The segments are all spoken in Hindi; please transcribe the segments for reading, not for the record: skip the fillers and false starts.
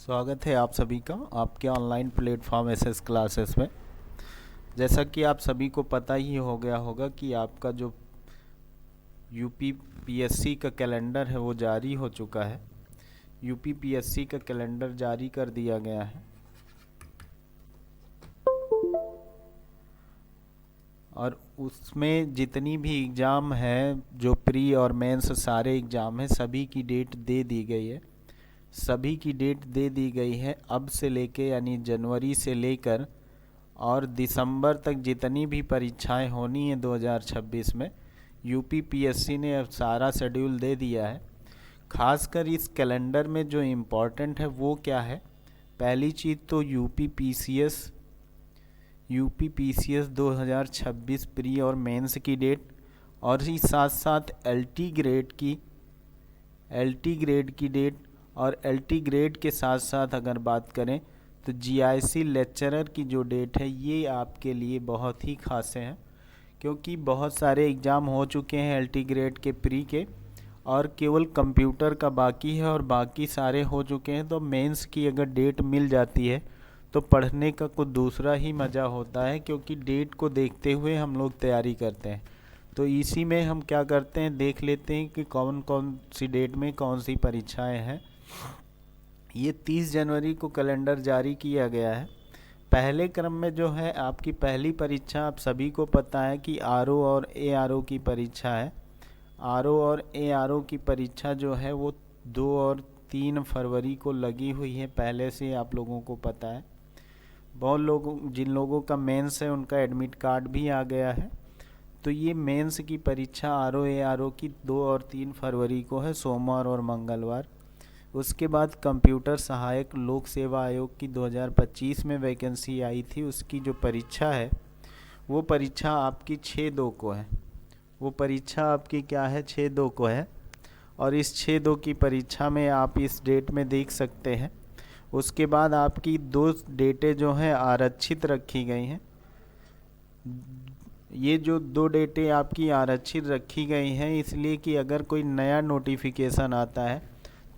स्वागत है आप सभी का आपके ऑनलाइन प्लेटफॉर्म एसएस क्लासेस में। जैसा कि आप सभी को पता ही हो गया होगा कि आपका जो यूपी पीएससी का कैलेंडर है वो जारी हो चुका है। यूपी पीएससी का कैलेंडर जारी कर दिया गया है और उसमें जितनी भी एग्ज़ाम है, जो प्री और मेंस सारे एग्ज़ाम हैं, सभी की डेट दे दी गई है। सभी की डेट दे दी गई है अब से लेके, यानी जनवरी से लेकर और दिसंबर तक जितनी भी परीक्षाएं होनी है 2026 में, यूपी पीएससी ने अब सारा शेड्यूल दे दिया है। खासकर इस कैलेंडर में जो इम्पोर्टेंट है वो क्या है, पहली चीज़ तो यूपी पीसीएस 2026 प्री और मेंस की डेट, और ही साथ साथ एलटी ग्रेड की डेट, और एलटी ग्रेड के साथ साथ अगर बात करें तो जीआईसी लेक्चरर की जो डेट है ये आपके लिए बहुत ही खास हैं, क्योंकि बहुत सारे एग्ज़ाम हो चुके हैं एलटी ग्रेड के प्री के और केवल कंप्यूटर का बाकी है और बाकी सारे हो चुके हैं। तो मेंस की अगर डेट मिल जाती है तो पढ़ने का कुछ दूसरा ही मज़ा होता है, क्योंकि डेट को देखते हुए हम लोग तैयारी करते हैं। तो इसी में हम क्या करते हैं, देख लेते हैं कि कौन कौन सी डेट में कौन सी परीक्षाएं हैं। ये 30 जनवरी को कैलेंडर जारी किया गया है। पहले क्रम में जो है आपकी पहली परीक्षा, आप सभी को पता है कि आरओ और एआरओ की परीक्षा है। आरओ और एआरओ की परीक्षा जो है वो 2 और 3 फरवरी को लगी हुई है, पहले से आप लोगों को पता है। बहुत लोगों, जिन लोगों का मेंस है उनका एडमिट कार्ड भी आ गया है। तो ये मेंस की परीक्षा आरओ एआरओ की 2 और 3 फरवरी को है, सोमवार और मंगलवार। उसके बाद कंप्यूटर सहायक लोक सेवा आयोग की 2025 में वैकेंसी आई थी, उसकी जो परीक्षा है वो परीक्षा आपकी 6/2 को है। वो परीक्षा आपकी क्या है, 6/2 को है। और इस 6/2 की परीक्षा में आप इस डेट में देख सकते हैं। उसके बाद आपकी 2 डेटें जो हैं आरक्षित रखी गई हैं। ये जो 2 डेटें आपकी आरक्षित रखी गई हैं इसलिए कि अगर कोई नया नोटिफिकेशन आता है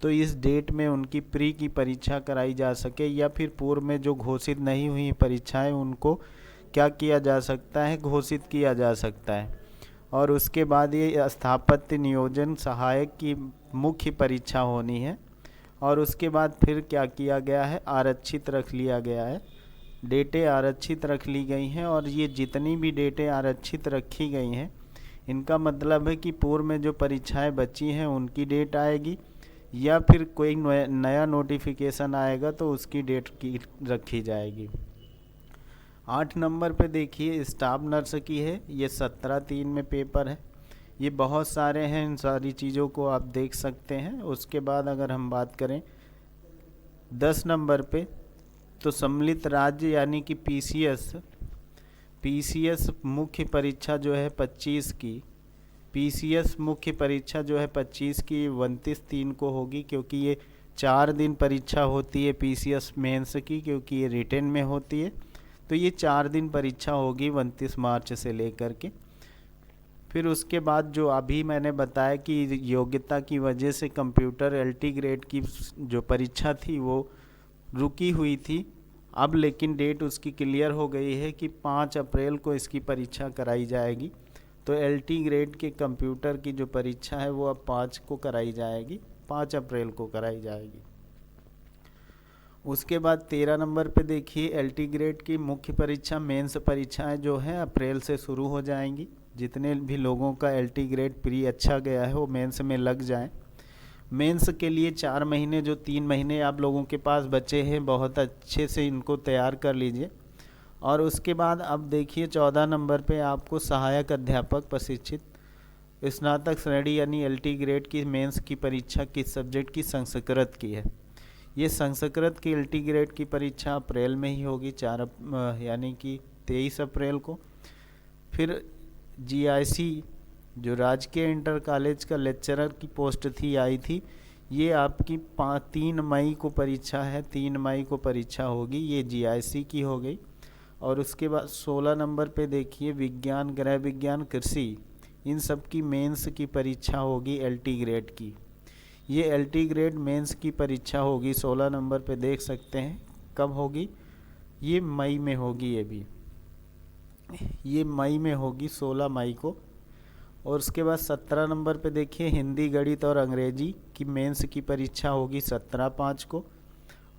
तो इस डेट में उनकी प्री की परीक्षा कराई जा सके, या फिर पूर्व में जो घोषित नहीं हुई परीक्षाएं उनको क्या किया जा सकता है, घोषित किया जा सकता है। और उसके बाद ये स्थापत्य नियोजन सहायक की मुख्य परीक्षा होनी है। और उसके बाद फिर क्या किया गया है, आरक्षित रख लिया गया है, डेटें आरक्षित रख ली गई हैं। और ये जितनी भी डेटें आरक्षित रखी गई हैं इनका मतलब है कि पूर्व में जो परीक्षाएं बची हैं उनकी डेट आएगी, या फिर कोई नया नोटिफिकेशन आएगा तो उसकी डेट की रखी जाएगी। 8 नंबर पे देखिए स्टाफ नर्स की है, ये 17/3 में पेपर है। ये बहुत सारे हैं, इन सारी चीज़ों को आप देख सकते हैं। उसके बाद अगर हम बात करें 10 नंबर पे, तो सम्मिलित राज्य यानी कि पीसीएस मुख्य परीक्षा जो है 25 की, पीसीएस मुख्य परीक्षा जो है 25 की 29/3 को होगी, क्योंकि ये 4 दिन परीक्षा होती है पीसीएस मेंस की, क्योंकि ये रिटेन में होती है। तो ये 4 दिन परीक्षा होगी 29 मार्च से लेकर के। फिर उसके बाद जो अभी मैंने बताया कि योग्यता की वजह से कंप्यूटर एलटी ग्रेड की जो परीक्षा थी वो रुकी हुई थी, अब लेकिन डेट उसकी क्लियर हो गई है कि 5 अप्रैल को इसकी परीक्षा कराई जाएगी। तो एलटी ग्रेड के कंप्यूटर की जो परीक्षा है वो अब 5 को कराई जाएगी, 5 अप्रैल को कराई जाएगी। उसके बाद 13 नंबर पे देखिए एलटी ग्रेड की मुख्य परीक्षा मेंस परीक्षाएं जो हैं अप्रैल से शुरू हो जाएंगी। जितने भी लोगों का एलटी ग्रेड प्री अच्छा गया है वो मेंस में लग जाएं। मेंस के लिए 4 महीने, जो 3 महीने आप लोगों के पास बचे हैं, बहुत अच्छे से इनको तैयार कर लीजिए। और उसके बाद अब देखिए 14 नंबर पे आपको सहायक अध्यापक प्रशिक्षित स्नातक श्रेणी यानी एलटी ग्रेड की मेंस की परीक्षा किस सब्जेक्ट की, संस्कृत की है। ये संस्कृत की एलटी ग्रेड की परीक्षा अप्रैल में ही होगी, यानी कि 23 अप्रैल को। फिर जीआईसी जो राजकीय इंटर कॉलेज का लेक्चरर की पोस्ट थी आई थी, ये आपकी 3 मई को परीक्षा है, 3 मई को परीक्षा होगी, ये जीआईसी की हो गई। और उसके बाद 16 नंबर पे देखिए विज्ञान, गृह विज्ञान, कृषि, इन सब की मेंस की परीक्षा होगी एलटी ग्रेड की। ये LT ग्रेड मेंस की परीक्षा होगी 16 नंबर पे, देख सकते हैं कब होगी, ये मई में होगी, ये मई में होगी 16 मई को। और उसके बाद 17 नंबर पे देखिए हिंदी, गणित और अंग्रेजी की मेंस की परीक्षा होगी 17/5 को।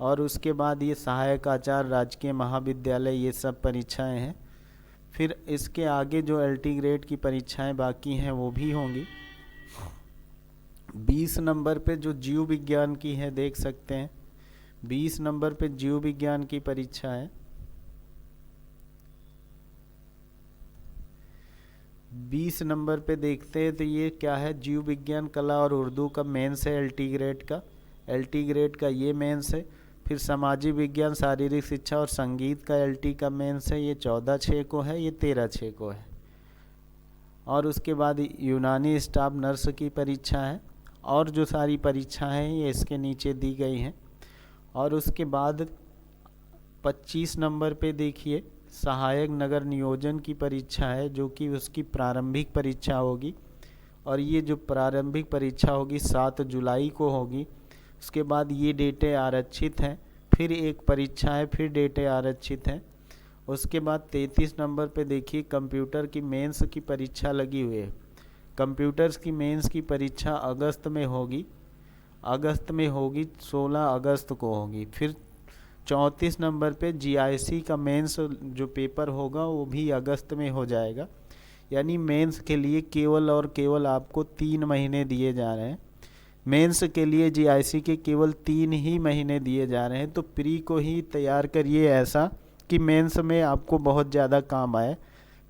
और उसके बाद ये सहायक आचार्य राजकीय महाविद्यालय, ये सब परीक्षाएं हैं। फिर इसके आगे जो LT ग्रेड की परीक्षाएं बाकी हैं वो भी होंगी। 20 नंबर पे जो जीव विज्ञान की है, देख सकते हैं 20 नंबर पे जीव विज्ञान की परीक्षा है। 20 नंबर पे देखते हैं तो ये क्या है, जीव विज्ञान, कला और उर्दू का मेंस है LT ग्रेड का, LT ग्रेड का ये मेंस है। फिर सामाजिक विज्ञान, शारीरिक शिक्षा और संगीत का LT का मेंस है, ये 14/6 को है, ये 13/6 को है। और उसके बाद यूनानी स्टाफ नर्स की परीक्षा है। और जो सारी परीक्षाएं हैं ये इसके नीचे दी गई हैं। और उसके बाद 25 नंबर पे देखिए सहायक नगर नियोजन की परीक्षा है, जो कि उसकी प्रारंभिक परीक्षा होगी। और ये जो प्रारंभिक परीक्षा होगी 7 जुलाई को होगी। उसके बाद ये डेटें आरक्षित हैं, फिर एक परीक्षा है, फिर डेटें आरक्षित हैं। उसके बाद 33 नंबर पे देखिए कंप्यूटर की मेंस की परीक्षा लगी हुई है। कंप्यूटर्स की मेंस की परीक्षा अगस्त में होगी, 16 अगस्त को होगी। फिर 34 नंबर पे GIC का मेंस जो पेपर होगा वो भी अगस्त में हो जाएगा। यानी मेंस के लिए केवल और केवल आपको 3 महीने दिए जा रहे हैं। मेंस के लिए GIC के केवल 3 ही महीने दिए जा रहे हैं। तो प्री को ही तैयार करिए ऐसा कि मेंस में आपको बहुत ज़्यादा काम आए।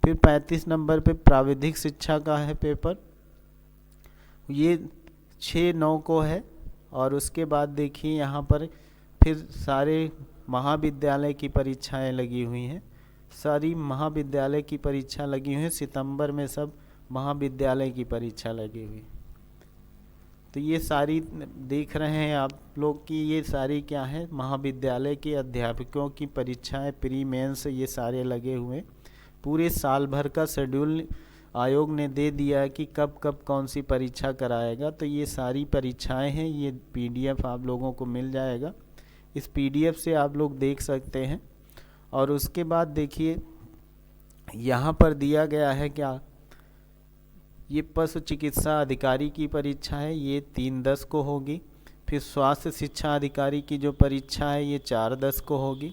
फिर 35 नंबर पे प्राविधिक शिक्षा का है पेपर, ये 6/9 को है। और उसके बाद देखिए यहाँ पर फिर सारे महाविद्यालय की परीक्षाएं लगी हुई हैं, सारी महाविद्यालय की परीक्षा लगी हुई है। सितंबर में सब महाविद्यालय की परीक्षा लगी हुई। तो ये सारी देख रहे हैं आप लोग कि ये सारी क्या है, महाविद्यालय के अध्यापकों की परीक्षाएं, प्री मेंस, ये सारे लगे हुए। पूरे साल भर का शेड्यूल आयोग ने दे दिया है कि कब कब कौन सी परीक्षा कराएगा। तो ये सारी परीक्षाएं हैं, ये PDF आप लोगों को मिल जाएगा, इस PDF से आप लोग देख सकते हैं। और उसके बाद देखिए यहाँ पर दिया गया है क्या, ये पशु चिकित्सा अधिकारी की परीक्षा है, ये 3/10 को होगी। फिर स्वास्थ्य शिक्षा अधिकारी की जो परीक्षा है ये 4/10 को होगी।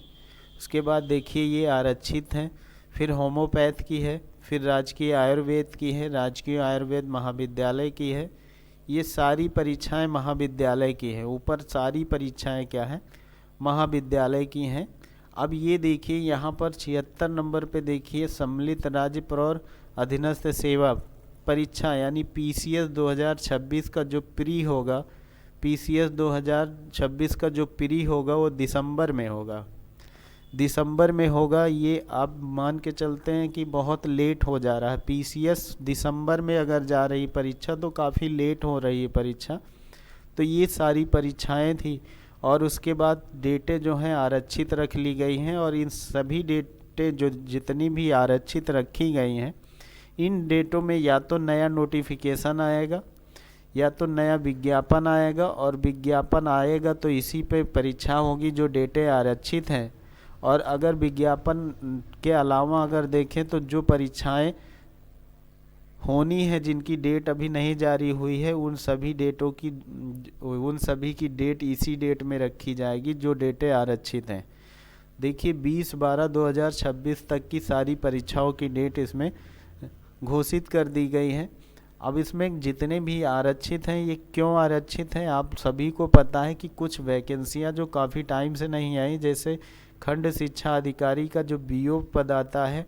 उसके बाद देखिए ये आरक्षित हैं। फिर होम्योपैथ की है, फिर राजकीय आयुर्वेद की है, राजकीय आयुर्वेद महाविद्यालय की है। ये सारी परीक्षाएं महाविद्यालय की है। ऊपर सारी परीक्षाएं क्या है, महाविद्यालय की हैं। अब ये देखिए यहाँ पर 76 नंबर पे देखिए सम्मिलित राज्य प्रौढ़ अधीनस्थ सेवा परीक्षा यानी PCS 2026 का जो प्री होगा, PCS 2026 का जो प्री होगा वो दिसंबर में होगा। ये आप मान के चलते हैं कि बहुत लेट हो जा रहा है। PCS दिसंबर में अगर जा रही परीक्षा तो काफ़ी लेट हो रही है परीक्षा। तो ये सारी परीक्षाएं थी। और उसके बाद डेटें जो हैं आरक्षित रख ली गई हैं। और इन सभी डेटें जो जितनी भी आरक्षित रखी गई हैं, इन डेटों में या तो नया नोटिफिकेशन आएगा या तो नया विज्ञापन आएगा। और विज्ञापन आएगा तो इसी पे परीक्षा होगी जो डेटें आरक्षित हैं। और अगर विज्ञापन के अलावा अगर देखें तो जो परीक्षाएं होनी है जिनकी डेट अभी नहीं जारी हुई है, उन सभी की डेट इसी डेट में रखी जाएगी जो डेटें आरक्षित हैं। देखिए 20/12/2026 तक की सारी परीक्षाओं की डेट इसमें घोषित कर दी गई है। अब इसमें जितने भी आरक्षित हैं, ये क्यों आरक्षित हैं आप सभी को पता है कि कुछ वैकेंसियां जो काफ़ी टाइम से नहीं आई, जैसे खंड शिक्षा अधिकारी का जो BO पद आता है,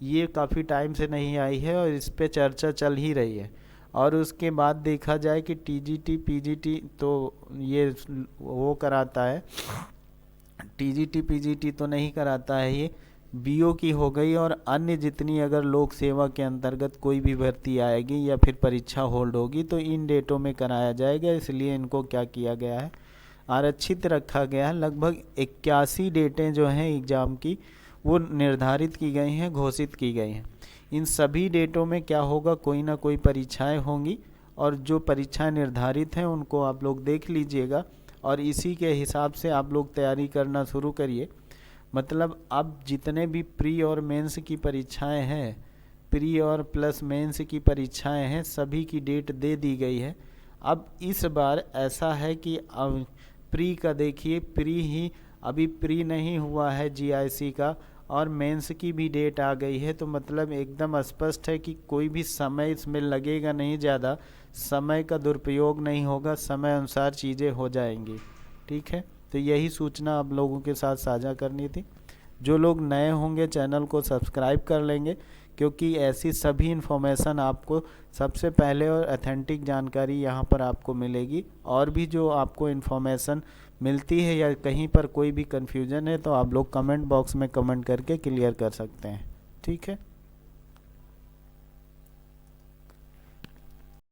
ये काफ़ी टाइम से नहीं आई है और इस पे चर्चा चल ही रही है। और उसके बाद देखा जाए कि TGT PGT तो ये वो कराता है, TGT PGT तो नहीं कराता है, ये BO की हो गई। और अन्य जितनी अगर लोक सेवा के अंतर्गत कोई भी भर्ती आएगी या फिर परीक्षा होल्ड होगी तो इन डेटों में कराया जाएगा। इसलिए इनको क्या किया गया है, आरक्षित रखा गया है। लगभग 81 डेटें जो हैं एग्ज़ाम की वो निर्धारित की गई हैं, घोषित की गई हैं। इन सभी डेटों में क्या होगा, कोई ना कोई परीक्षाएं होंगी और जो परीक्षाएं निर्धारित हैं उनको आप लोग देख लीजिएगा और इसी के हिसाब से आप लोग तैयारी करना शुरू करिए। मतलब अब जितने भी प्री और मेंस की परीक्षाएं हैं, प्री और प्लस मेंस की परीक्षाएं हैं, सभी की डेट दे दी गई है। अब इस बार ऐसा है कि अब प्री का देखिए, प्री ही अभी प्री नहीं हुआ है जीआईसी का, और मेंस की भी डेट आ गई है। तो मतलब एकदम स्पष्ट है कि कोई भी समय इसमें लगेगा नहीं, ज़्यादा समय का दुरुपयोग नहीं होगा, समय अनुसार चीज़ें हो जाएंगी। ठीक है, तो यही सूचना आप लोगों के साथ साझा करनी थी। जो लोग नए होंगे चैनल को सब्सक्राइब कर लेंगे, क्योंकि ऐसी सभी इन्फॉर्मेशन आपको सबसे पहले और ऑथेंटिक जानकारी यहाँ पर आपको मिलेगी। और भी जो आपको इन्फॉर्मेशन मिलती है या कहीं पर कोई भी कन्फ्यूजन है तो आप लोग कमेंट बॉक्स में कमेंट करके क्लियर कर सकते हैं। ठीक है।